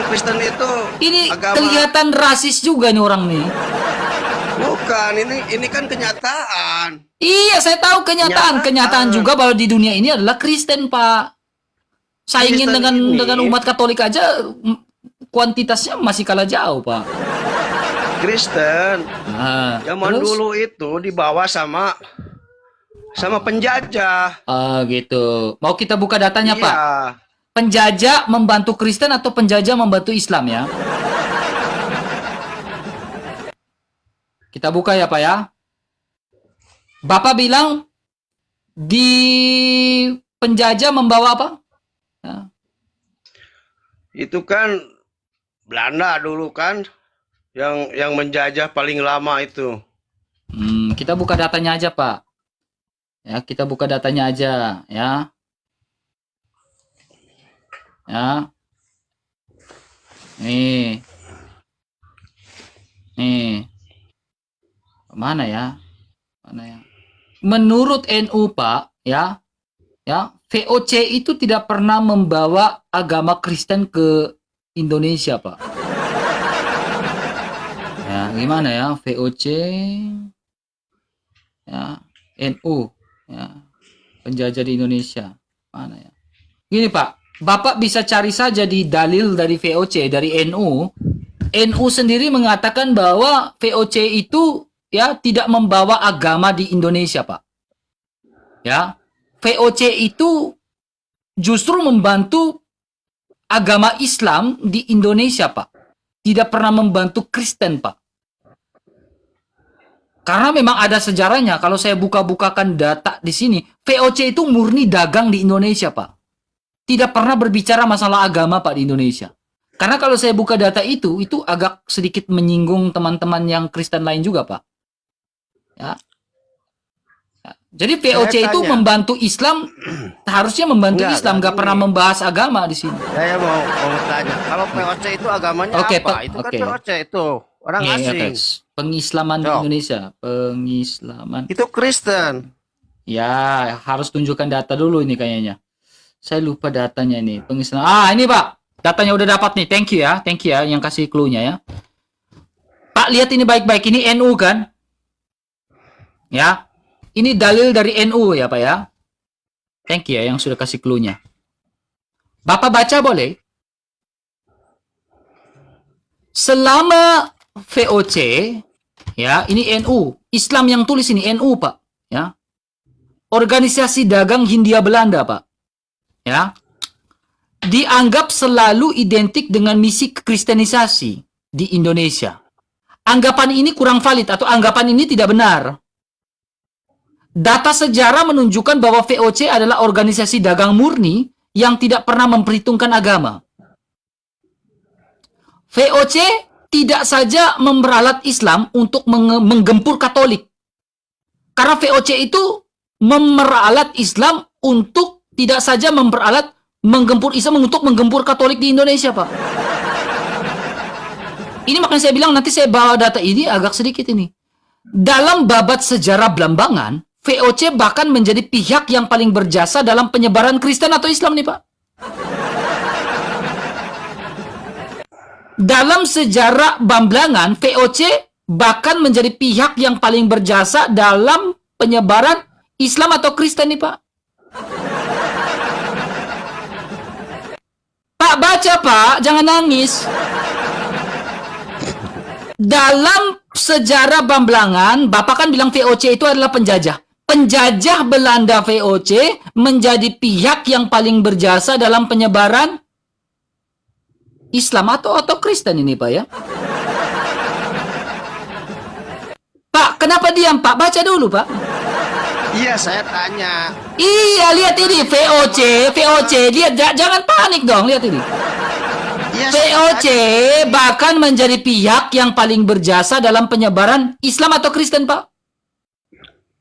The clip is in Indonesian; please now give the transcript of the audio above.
Kristen itu Ini agama. kelihatan rasis juga nih orang nih. Bukan, ini kan kenyataan. Iya, saya tahu kenyataan. Kenyataan juga bahwa di dunia ini adalah Kristen, Pak. Saingin Kristen dengan ini- umat Katolik aja kuantitasnya masih kalah jauh, Pak. Kristen Nah, zaman terus? dulu itu dibawa sama penjajah. Gitu. Mau kita buka datanya, Iya. Pak? Penjajah membantu Kristen atau penjajah membantu Islam ya? Kita buka ya, Pak ya. Bapak bilang di penjajah membawa apa? Ya. Itu kan Belanda dulu kan yang menjajah paling lama itu. Kita buka datanya aja, Pak. Ya, kita buka datanya aja, ya. Ya. Nih. Nih. Mana ya? Mana ya? Menurut NU, Pak, ya. Ya, VOC itu tidak pernah membawa agama Kristen ke Indonesia, Pak. Ya, gimana ya? VOC ya, NU ya. Penjajah di Indonesia. Mana ya? Gini, Pak. Bapak bisa cari saja di dalil dari VOC, dari NU. NU sendiri mengatakan bahwa VOC itu ya tidak membawa agama di Indonesia, Pak. Ya. VOC itu justru membantu agama Islam di Indonesia, Pak. Tidak pernah membantu Kristen, Pak. Karena memang ada sejarahnya. Kalau saya buka-bukakan data di sini, VOC itu murni dagang di Indonesia, Pak. Tidak pernah berbicara masalah agama, Pak, di Indonesia. Karena kalau saya buka data itu agak sedikit menyinggung teman-teman yang Kristen lain juga, Pak. Ya. Ya. Jadi VOC Saya itu tanya. membantu Islam, harusnya membantu Enggak, Islam, nggak tapi- pernah membahas agama di sini. Saya mau tanya, kalau POC itu agamanya Oke, apa? Pak. Itu kan Oke. POC itu orang Nih, ya, asing. guys. Pengislaman di Sok. Indonesia, pengislaman. Itu Kristen. Ya, harus tunjukkan data dulu ini kayaknya. Saya lupa datanya ini. Pengislaman. Ini, Pak. Datanya udah dapat nih. Thank you ya. Thank you ya yang kasih clue-nya ya. Pak, lihat ini baik-baik. Ini NU kan? Ya. Ini dalil dari NU ya, Pak ya. Thank you ya yang sudah kasih clue-nya. Bapak baca boleh? Selama VOC ya, ini NU. Islam yang tulis ini NU, Pak. Ya. Organisasi dagang Hindia Belanda, Pak. Ya. Dianggap selalu identik dengan misi kekristenisasi di Indonesia. Anggapan ini kurang valid atau anggapan ini tidak benar. Data sejarah menunjukkan bahwa VOC adalah organisasi dagang murni yang tidak pernah memperhitungkan agama. VOC tidak saja memperalat Islam untuk menggempur Katolik. Karena VOC itu memperalat Islam untuk tidak saja memperalat menggempur Islam untuk menggempur Katolik di Indonesia, Pak. Ini makanya saya bilang nanti saya bawa data ini agak sedikit ini. Dalam babat sejarah Blambangan, VOC bahkan menjadi pihak yang paling berjasa dalam penyebaran Kristen atau Islam nih, Pak. Dalam sejarah Blambangan, VOC bahkan menjadi pihak yang paling berjasa dalam penyebaran Islam atau Kristen nih, Pak. Pak, baca, Pak. Jangan nangis. Dalam sejarah Blambangan, Bapak kan bilang VOC itu adalah penjajah. Penjajah Belanda VOC menjadi pihak yang paling berjasa dalam penyebaran Islam atau Kristen ini, Pak ya. Pak, kenapa diam, Pak? Baca dulu, Pak. Iya, saya tanya. Iya, lihat ini VOC, lihat jangan panik dong, lihat ini. Iya, VOC bahkan menjadi pihak yang paling berjasa dalam penyebaran Islam atau Kristen, Pak.